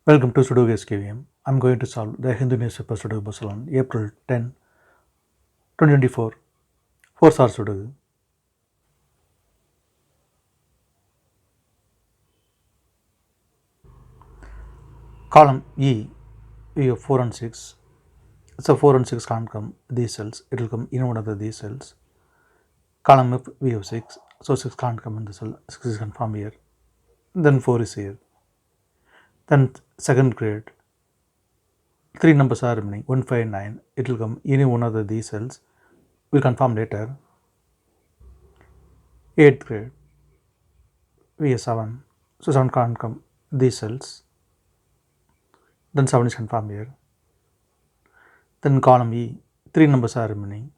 Welcome to Sudoku SKVM. I'm going to solve the Hindu newspaper Sudoku puzzle on April 10, 2024. 4 star Sudoku. Column E, we have 4 and 6. So 4 and 6 can't come these cells. It will come in one of these cells. Column F, we have 6. So 6 can't come in the cell. 6 is confirmed here. Then 4 is here. Then second grade. 3 numbers are remaining. 1, 5, 9. It will come in one of these cells. We'll confirm later. 8th grade. We have 7. So 7 can't come these cells. Then 7 is confirmed here. Then column E, 3 numbers are remaining.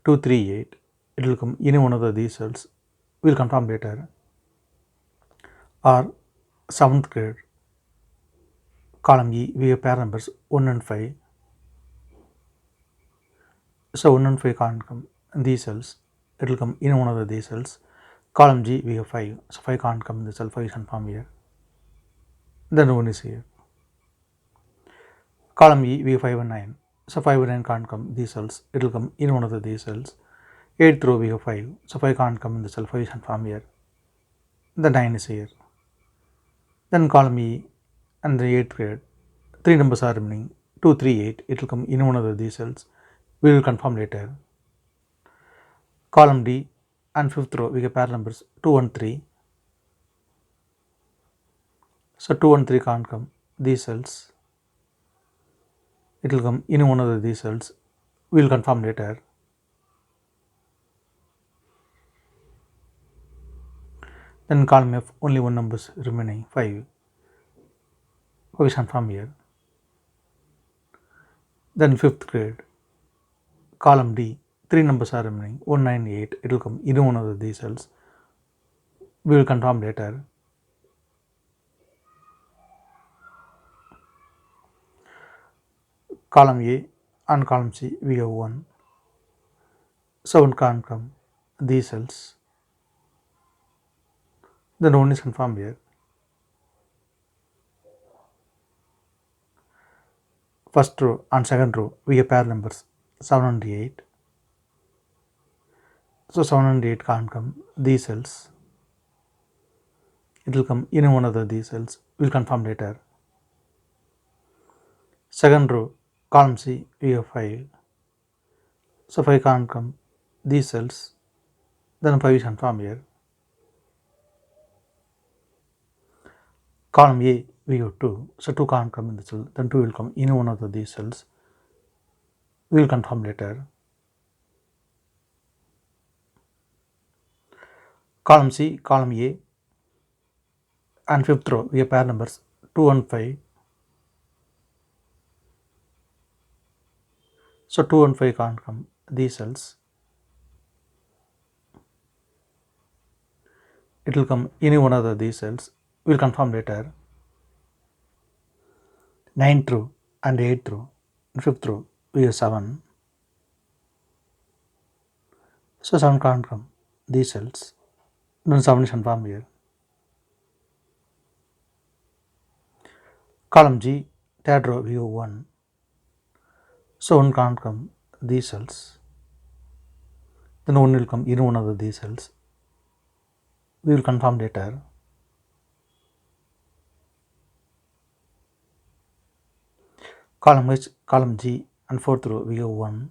2, 3, 8. It will come any one of these cells. We will confirm later. Or 7th grade. Column E, we have pair numbers 1 and 5. So 1 and 5 can't come in these cells. It will come in one of these cells. Column G, we have 5. So 5 can't come in the cell. 5 is confirmed here. Then 1 is here. Column E, we have 5 and 9. So 5 and 9 can't come these cells. It will come in one of these cells. 8th row, we have 5. So 5 can't come in the cell. 5 is confirmed here. The 9 is here. Then column E and the 8th grade. 3 numbers are remaining. 2, 3, 8. It will come in one of these cells. We will confirm later. Column D and 5th row, we have pair numbers 2 and 3. So 2 and 3 can't come these cells. It will come in one of these cells. We will confirm later. Then column F, only one numbers remaining, 5. We confirm here. Then 5th grade. Column D, 3 numbers are remaining, 1, 9, 8. It will come in one of these cells. We will confirm later. Column A and column C, we have 1. 7 can't come these cells. Then 1 is confirmed here. First row and second row, we have pair numbers 7 and 8. So 7 and 8 can't come these cells. It will come in one of these cells. We will confirm later. Second row, column C, we have 5. So 5 can't come these cells. Then 5 is confirmed here. Column A, we have 2. So 2 can't come in the cell. Then 2 will come in one of these cells. We will confirm later. Column C, column A and 5th row, we have pair numbers 2 and 5. So 2 and 5 can't come these cells. It will come any one of these cells. We will confirm later. 9th row and 8th row and 5th row, we have 7. So 7 can't come these cells. Then 7 is confirmed here. Column G, third row, we have 1. So 1 can't come these cells. Then 1 will come in one of these cells. We will confirm later. Column H, column G and 4th row, we have 1.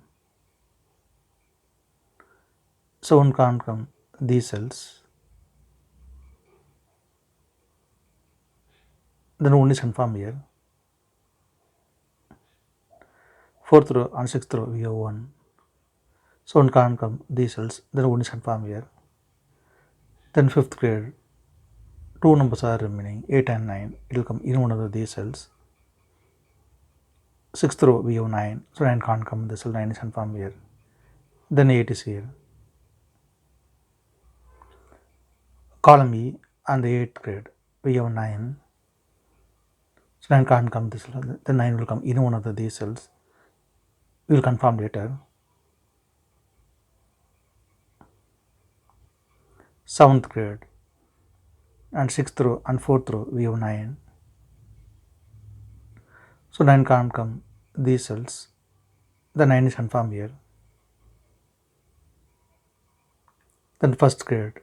So 1 can't come these cells. Then 1 is confirmed here. 4th row and 6th row, we have 1. So 1 can't come these cells. Then 1 is confirmed here. Then 5th grade, 2 numbers are remaining, 8 and 9. It will come in one of these cells. 6th row, we have 9. So 9 can't come in the cell. 9 is confirmed here. Then 8 is here. Column E and the 8th grade, we have 9. So 9 can't come this cell. Then 9 will come in one of these cells. We will confirm later. 7th grade and 6th row and 4th row, we have 9. So 9 can't come these cells. The 9 is confirmed here. Then first grade,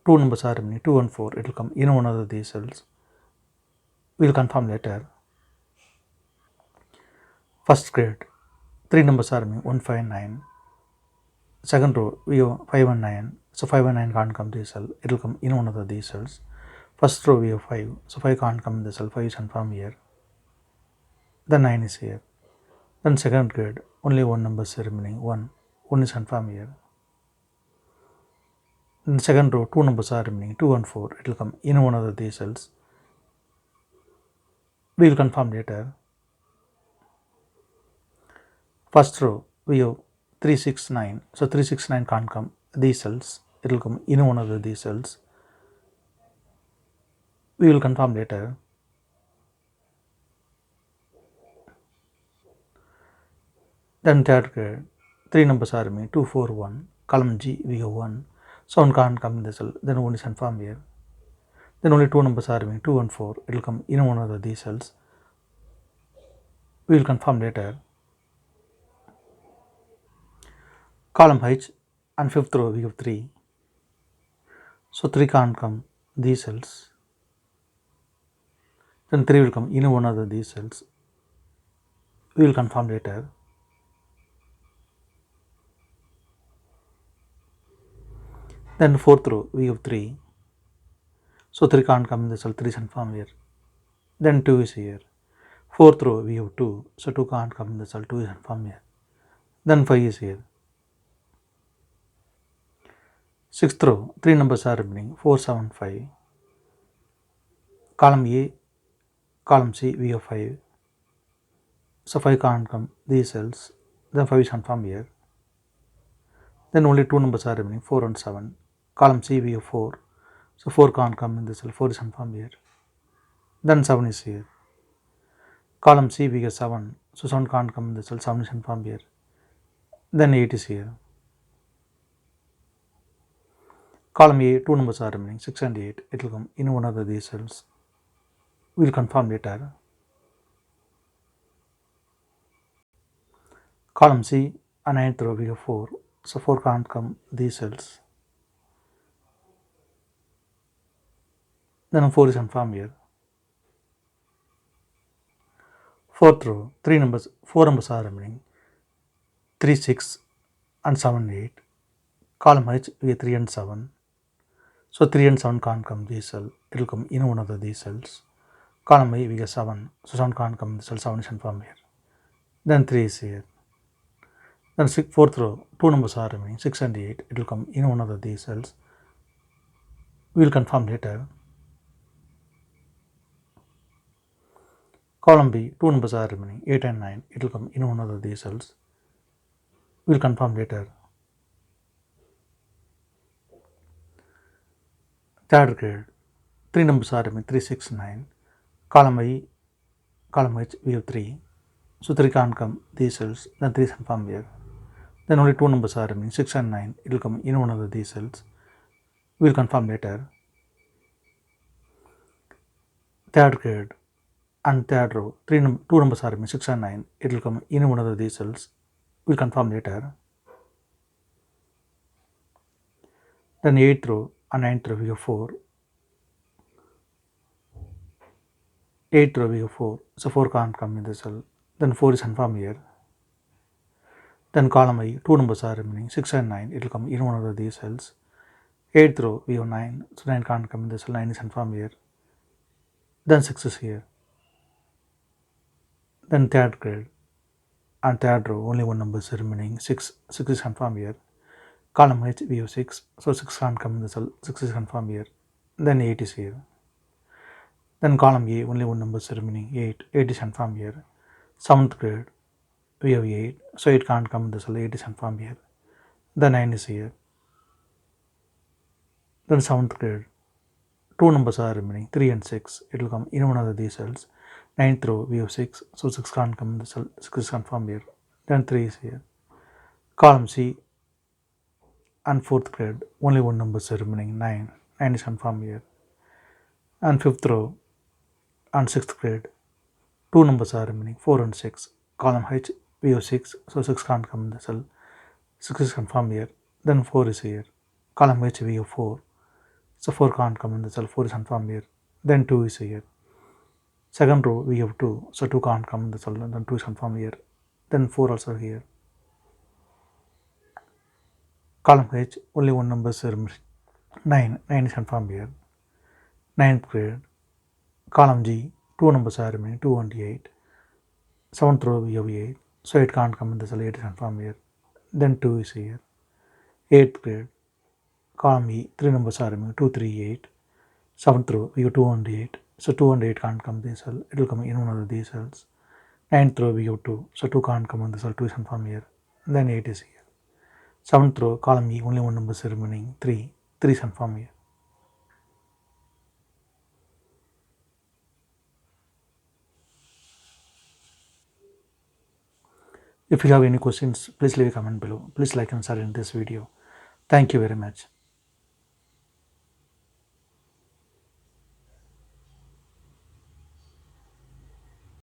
two numbers are remaining, 2 and 4. It will come in one of these cells. We will confirm later. First grade, three numbers are remaining, 1, 5, 9. Second row, we have 5 and 9. So 5 and 9 can't come to this cell. It will come in one of these cells. First row, we have 5. So 5 can't come in the cell. 5 is confirmed here. Then 9 is here. Then second grade, only one number is remaining, 1. 1 is confirmed here. In the second row, two numbers are remaining, 2 and 4. It will come in one of these cells. We will confirm later. First row, we have 3, 6, 9. So 3, 6, 9 can't come these cells. It will come in one of these cells. We will confirm later. Then third grade, three numbers are remaining, 2, 4, 1. Column G, we have 1. So 1 can't come in the cell. Then 1 is confirmed here. Then only two numbers are remaining, 2 and 4. It will come in one of these cells. We will confirm later. Column H and fifth row, we have 3. So 3 can't come these cells. Then 3 will come in one of these cells. We will confirm later. Then fourth row, we have 3. So 3 can't come in the cell, 3 is confirmed here. Then 2 is here. Fourth row, we have 2. So 2 can't come in the cell, 2 is confirmed here. Then 5 is here. Sixth row, 3 numbers are remaining, 4, 7, 5. Column A, column C, we have 5. So 5 can't come these cells. Then 5 is confirmed here. Then only 2 numbers are remaining, 4 and 7. Column C, we have 4. So 4 can't come in the cell, 4 is confirmed here. Then 7 is here. Column C, we get 7. So 7 can't come in the cell, 7 is confirmed here. Then 8 is here. Column A, 2 numbers are remaining, 6 and 8. It will come in one of these cells. We will confirm later. Column C and 9th row, we have 4. So 4 can't come these cells. Then 4 is confirmed here. Fourth row, 4 numbers are remaining, 3, 6 and 7, 8. Column H, we have 3 and 7. So 3 and 7 can't come this cell. It will come in one of these cells. Column A, we get 7. So 7 can't come in the cell, 7 is confirmed here. Then 3 is here. Then fourth row, 2 numbers are remaining, 6 and 8. It will come in one of these cells. We will confirm later. Column B, 2 numbers are remaining, 8 and 9. It will come in one of these cells. We will confirm later. Third grade, 3 numbers are remaining, 3, 6, 9. Column I, column H, we have 3. So 3 can't come these cells. Then 3 is confirmed here. Then only 2 numbers are remaining, 6 and 9. It will come in one of these cells. We will confirm later. Third grade and third row, 2 numbers are remaining, 6 and 9. It will come in one of these cells. We will confirm later. Then 8th row and 9th row, we have 4. 8th row, we have 4. So 4 can't come in the cell. Then 4 is confirmed here. Then column I, 2 numbers are remaining, 6 and 9. It will come in one of these cells. 8th row, we have 9. So 9 can't come in the cell, 9 is confirmed here. Then 6 is here. Then third grade and third row, only one number is remaining, 6. 6 is confirmed here. Column H, we have 6. So 6 can't come in the cell, 6 is confirmed here. Then 8 is here. Then column A, only one number is remaining, 8. 8 is confirmed here. 7th grade, we have 8. So 8 can't come in the cell, 8 is confirmed here. Then 9 is here. Then 7th grade, 2 numbers are remaining, 3 and 6. It will come in one of these cells. 9th row, we have 6. So 6 can't come in the cell, 6 is confirmed here. Then 3 is here. Column C and 4th grade, only one number is remaining, 9. 9 is confirmed here. And 5th row and 6th grade, two numbers are remaining, 4 and 6. Column H, we have 6, so 6 can't come in the cell. 6 is confirmed here, then 4 is here. Column H, we have 4, so 4 can't come in the cell, 4 is confirmed here, then 2 is here. Second row, we have 2, so 2 can't come in the cell, then 2 is confirmed here, then 4 also here. Column H, only one number is remaining, 9, 9 is confirmed here. Ninth grade. Column G, two numbers are remaining, 2 and 8. Seventh row, we have 8, so 8 can't come in the cell, 8 is confirmed here, then 2 is here. Eighth grade. Column E, 3 numbers are remaining, 2, 3, 8. Seventh row, we have 2 and 8, so 2 and 8 can't come in the cell, it will come in one of these cells. Ninth row, we have 2, so 2 can't come in the cell, 2 is confirmed here, then 8 is here. Seventh row, column E, only one number is remaining, 3, 3 is confirmed here. If you have any questions, please leave a comment below. Please like and share in this video. Thank you very much.